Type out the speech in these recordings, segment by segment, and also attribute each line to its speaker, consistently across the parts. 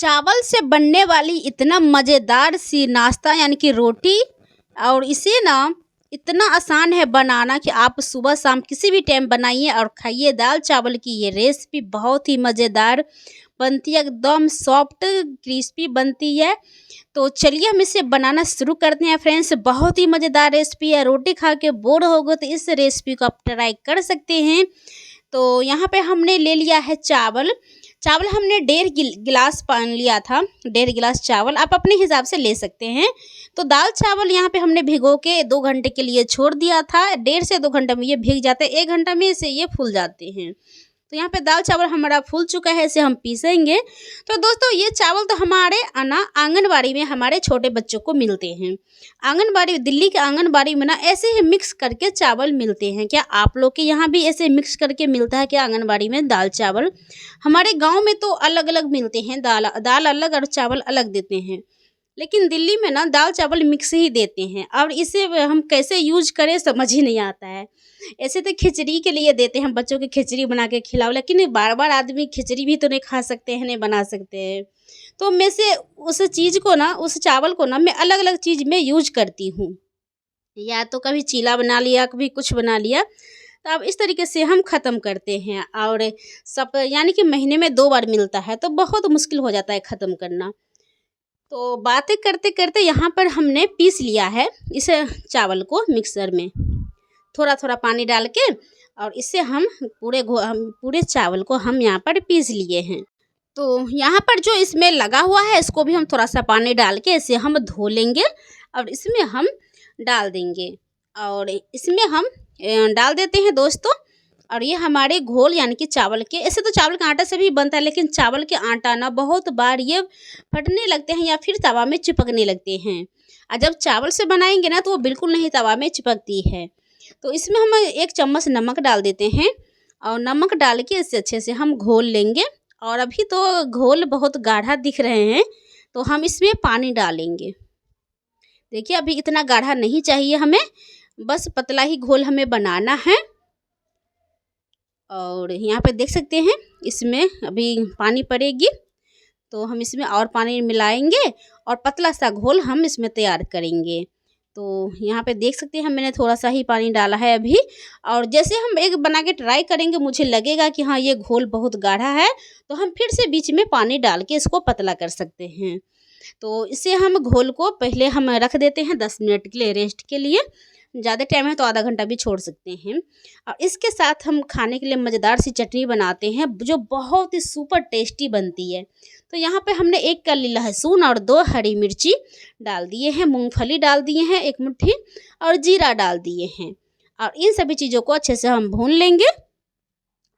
Speaker 1: चावल से बनने वाली इतना मज़ेदार सी नाश्ता यानी कि रोटी। और इसे ना इतना आसान है बनाना कि आप सुबह शाम किसी भी टाइम बनाइए और खाइए। दाल चावल की ये रेसिपी बहुत ही मज़ेदार बनती है, एकदम सॉफ्ट क्रिस्पी बनती है। तो चलिए हम इसे बनाना शुरू करते हैं फ्रेंड्स। बहुत ही मज़ेदार रेसिपी है, रोटी खा के बोर हो गए तो इस रेसिपी को आप ट्राई कर सकते हैं। तो यहाँ पे हमने ले लिया है चावल। चावल हमने 1.5 गिलास पानी लिया था, 1.5 गिलास चावल आप अपने हिसाब से ले सकते हैं। तो दाल चावल यहाँ पे हमने भिगो के 2 घंटे के लिए छोड़ दिया था। 1.5 से 2 घंटे में ये भीग जाते हैं, 1 घंटा में से ये फूल जाते हैं। तो यहाँ पे दाल चावल हमारा फूल चुका है, इसे हम पीसेंगे। तो दोस्तों ये चावल तो हमारे आंगनबाड़ी में हमारे छोटे बच्चों को मिलते हैं। आंगनबाड़ी, दिल्ली के आंगनबाड़ी में ना ऐसे ही मिक्स करके चावल मिलते हैं। क्या आप लोग के यहाँ भी ऐसे मिक्स करके मिलता है क्या आंगनबाड़ी में दाल चावल? हमारे गांव में तो अलग अलग मिलते हैं, दाल अलग और चावल अलग देते हैं। लेकिन दिल्ली में ना दाल चावल मिक्स ही देते हैं। और इसे हम कैसे यूज करें समझ ही नहीं आता है। ऐसे तो खिचड़ी के लिए देते हैं, बच्चों की खिचड़ी बना के खिलाओ, लेकिन बार बार आदमी खिचड़ी भी तो नहीं खा सकते हैं, नहीं बना सकते हैं। तो मैं से उस चीज़ को ना, उस चावल को ना मैं अलग अलग चीज़ में यूज करती हूँ। या तो कभी चीला बना लिया, कभी कुछ बना लिया। तो अब इस तरीके से हम ख़त्म करते हैं। और सब यानी कि महीने में 2 बार मिलता है तो बहुत मुश्किल हो जाता है ख़त्म करना। तो बातें करते करते यहाँ पर हमने पीस लिया है इस चावल को मिक्सर में, थोड़ा थोड़ा पानी डाल के। और इससे हम पूरे चावल को हम यहाँ पर पीस लिए हैं। तो यहाँ पर जो इसमें लगा हुआ है इसको भी हम थोड़ा सा पानी डाल के इसे हम धो लेंगे और इसमें हम डाल देंगे। और इसमें हम डाल देते हैं दोस्तों। और ये हमारे घोल यानी कि चावल के, ऐसे तो चावल के आटा से भी बनता है, लेकिन चावल के आटा ना बहुत बार ये फटने लगते हैं या फिर तवा में चिपकने लगते हैं। और जब चावल से बनाएंगे ना तो वो बिल्कुल नहीं तवा में चिपकती है। तो इसमें हम 1 चम्मच नमक डाल देते हैं। और नमक डाल के इसे अच्छे से हम घोल लेंगे। और अभी तो घोल बहुत गाढ़ा दिख रहे हैं तो हम इसमें पानी डालेंगे। देखिए अभी इतना गाढ़ा नहीं चाहिए हमें, बस पतला ही घोल हमें बनाना है। और यहाँ पे देख सकते हैं इसमें अभी पानी पड़ेगी तो हम इसमें और पानी मिलाएंगे और पतला सा घोल हम इसमें तैयार करेंगे। तो यहाँ पे देख सकते हैं मैंने थोड़ा सा ही पानी डाला है अभी। और जैसे हम एक बना के ट्राई करेंगे, मुझे लगेगा कि हाँ ये घोल बहुत गाढ़ा है तो हम फिर से बीच में पानी डाल के इसको पतला कर सकते हैं। तो इसे हम घोल को पहले हम रख देते हैं 10 मिनट के लिए रेस्ट के लिए। ज़्यादा टाइम है तो आधा घंटा भी छोड़ सकते हैं। और इसके साथ हम खाने के लिए मज़ेदार सी चटनी बनाते हैं जो बहुत ही सुपर टेस्टी बनती है। तो यहाँ पे हमने 1 कली लहसुन और 2 हरी मिर्ची डाल दिए हैं, मूंगफली डाल दिए हैं 1 मुट्ठी और जीरा डाल दिए हैं। और इन सभी चीज़ों को अच्छे से हम भून लेंगे।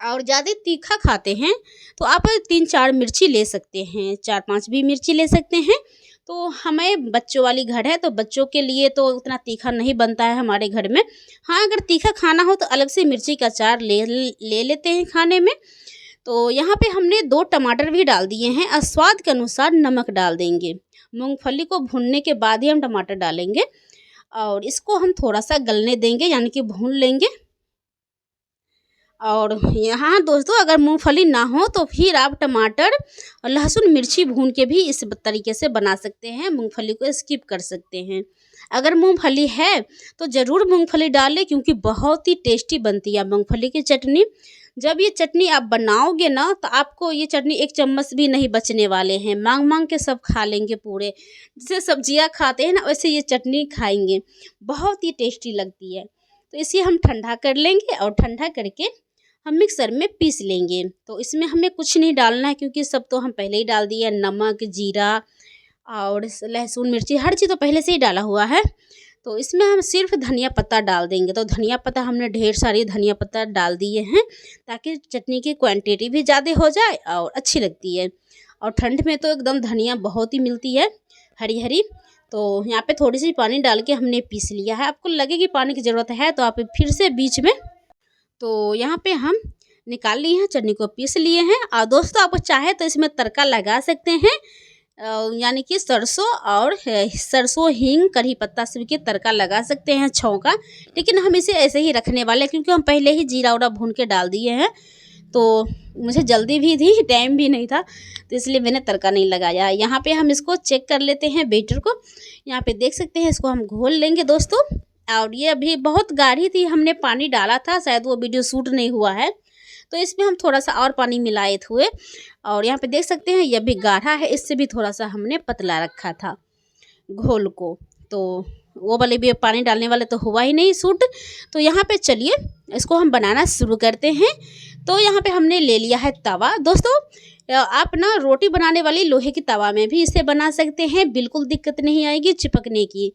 Speaker 1: और ज़्यादा तीखा खाते हैं तो आप 3-4 मिर्ची ले सकते हैं, 4-5 भी मिर्ची ले सकते हैं। तो हमें बच्चों वाली घर है तो बच्चों के लिए तो उतना तीखा नहीं बनता है हमारे घर में। हाँ अगर तीखा खाना हो तो अलग से मिर्ची का अचार ले लेते हैं खाने में। तो यहाँ पे हमने 2 टमाटर भी डाल दिए हैं और स्वाद के अनुसार नमक डाल देंगे। मूंगफली को भूनने के बाद ही हम टमाटर डालेंगे और इसको हम थोड़ा सा गलने देंगे यानी कि भून लेंगे। और यहाँ दोस्तों अगर मूंगफली ना हो तो फिर आप टमाटर और लहसुन मिर्ची भून के भी इस तरीके से बना सकते हैं, मूंगफली को स्किप कर सकते हैं। अगर मूंगफली है तो ज़रूर मूंगफली डालें क्योंकि बहुत ही टेस्टी बनती है मूंगफली की चटनी। जब ये चटनी आप बनाओगे ना तो आपको ये चटनी 1 चम्मच भी नहीं बचने वाले हैं, मांग मांग के सब खा लेंगे पूरे। जैसे सब्जियाँ खाते हैं ना वैसे ये चटनी खाएंगे, बहुत ही टेस्टी लगती है। तो इसे हम ठंडा कर लेंगे और ठंडा करके हम मिक्सर में पीस लेंगे। तो इसमें हमें कुछ नहीं डालना है क्योंकि सब तो हम पहले ही डाल दिए, नमक, जीरा और लहसुन मिर्ची हर चीज़ तो पहले से ही डाला हुआ है। तो इसमें हम सिर्फ धनिया पत्ता डाल देंगे। तो धनिया पत्ता हमने ढेर सारी धनिया पत्ता डाल दिए हैं ताकि चटनी की क्वांटिटी भी ज़्यादा हो जाए और अच्छी लगती है। और ठंड में तो एकदम धनिया बहुत ही मिलती है हरी हरी। तो यहाँ पे थोड़ी सी पानी डाल के हमने पीस लिया है। आपको लगे कि पानी की ज़रूरत है तो आप फिर से बीच में। तो यहाँ पे हम निकाल लिए हैं, चटनी को पीस लिए हैं। और दोस्तों आप चाहे तो इसमें तड़का लगा सकते हैं, यानी कि सरसों हींग कढ़ी पत्ता से भी तड़का लगा सकते हैं छौंका। लेकिन हम इसे ऐसे ही रखने वाले हैं क्योंकि हम पहले ही जीरा उरा भून के डाल दिए हैं। तो मुझे जल्दी भी थी, टाइम भी नहीं था, तो इसलिए मैंने तड़का नहीं लगाया। यहाँ पे हम इसको चेक कर लेते हैं बैटर को। यहाँ पे देख सकते हैं, इसको हम घोल लेंगे दोस्तों। और ये अभी बहुत गाढ़ी थी, हमने पानी डाला था, शायद वो वीडियो शूट नहीं हुआ है, तो इसमें हम थोड़ा सा और पानी मिलाए हुए। और यहाँ पे देख सकते हैं ये भी गाढ़ा है, इससे भी थोड़ा सा हमने पतला रखा था घोल को। तो वो वाले भी पानी डालने वाले तो हुआ ही नहीं सूट। तो यहाँ पे चलिए इसको हम बनाना शुरू करते हैं। तो यहाँ पे हमने ले लिया है तवा। दोस्तों आप ना रोटी बनाने वाली लोहे की तवा में भी इसे बना सकते हैं, बिल्कुल दिक्कत नहीं आएगी चिपकने की।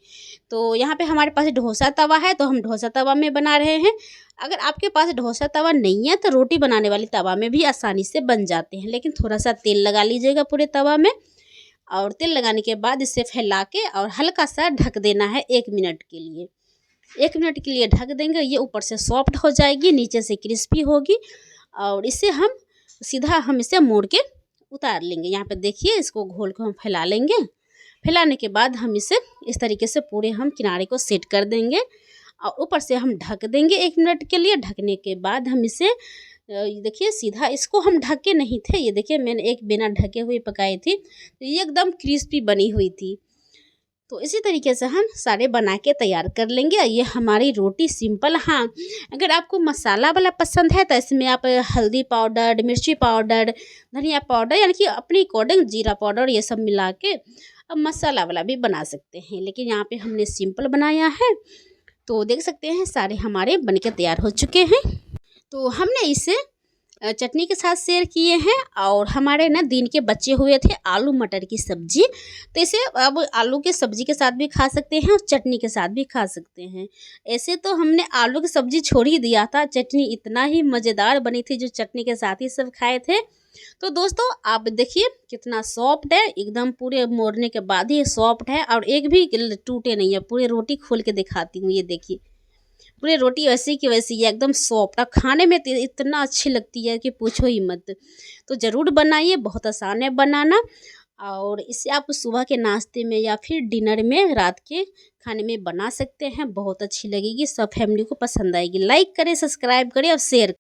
Speaker 1: तो यहाँ पे हमारे पास डोसा तवा है, तो हम डोसा तवा में बना रहे हैं। अगर आपके पास डोसा तवा नहीं है तो रोटी बनाने वाली तवा में भी आसानी से बन जाते हैं, लेकिन थोड़ा सा तेल लगा लीजिएगा पूरे तवा में। और तेल लगाने के बाद इसे फैला के और हल्का सा ढक देना है 1 मिनट के लिए। 1 मिनट के लिए ढक देंगे, ये ऊपर से सॉफ्ट हो जाएगी, नीचे से क्रिस्पी होगी। और इसे हम इसे मोड़ के उतार लेंगे। यहाँ पे देखिए, इसको घोल को हम फैला लेंगे। फैलाने के बाद हम इसे इस तरीके से पूरे हम किनारे को सेट कर देंगे और ऊपर से हम ढक देंगे 1 मिनट के लिए। ढकने के बाद हम इसे देखिए सीधा, इसको हम ढके नहीं थे, ये देखिए मैंने एक बिना ढके हुए पकाई थी, तो ये एकदम क्रिस्पी बनी हुई थी। तो इसी तरीके से हम सारे बना के तैयार कर लेंगे। ये हमारी रोटी सिंपल। हाँ, अगर आपको मसाला वाला पसंद है तो इसमें आप हल्दी पाउडर, मिर्ची पाउडर, धनिया पाउडर, यानी कि अपनी अकॉर्डिंग जीरा पाउडर, ये सब मिला के अब मसाला वाला भी बना सकते हैं, लेकिन यहाँ पे हमने सिंपल बनाया है। तो देख सकते हैं सारे हमारे बन के तैयार हो चुके हैं। तो हमने इसे चटनी के साथ शेयर किए हैं। और हमारे ना दिन के बचे हुए थे आलू मटर की सब्जी, तो इसे अब आलू की सब्जी के साथ भी खा सकते हैं और चटनी के साथ भी खा सकते हैं। ऐसे तो हमने आलू की सब्जी छोड़ ही दिया था, चटनी इतना ही मज़ेदार बनी थी जो चटनी के साथ ही सब खाए थे। तो दोस्तों आप देखिए कितना सॉफ्ट है, एकदम पूरे मोड़ने के बाद ही सॉफ्ट है और एक भी टूटे नहीं है। पूरे रोटी खोल के दिखाती हूँ, ये देखिए पूरी रोटी वैसी की वैसी है, एकदम सॉफ्ट, और खाने में तो इतना अच्छी लगती है कि पूछो ही मत। तो ज़रूर बनाइए, बहुत आसान है बनाना। और इसे आप सुबह के नाश्ते में या फिर डिनर में, रात के खाने में बना सकते हैं, बहुत अच्छी लगेगी, सब फैमिली को पसंद आएगी। लाइक करें, सब्सक्राइब करें और शेयर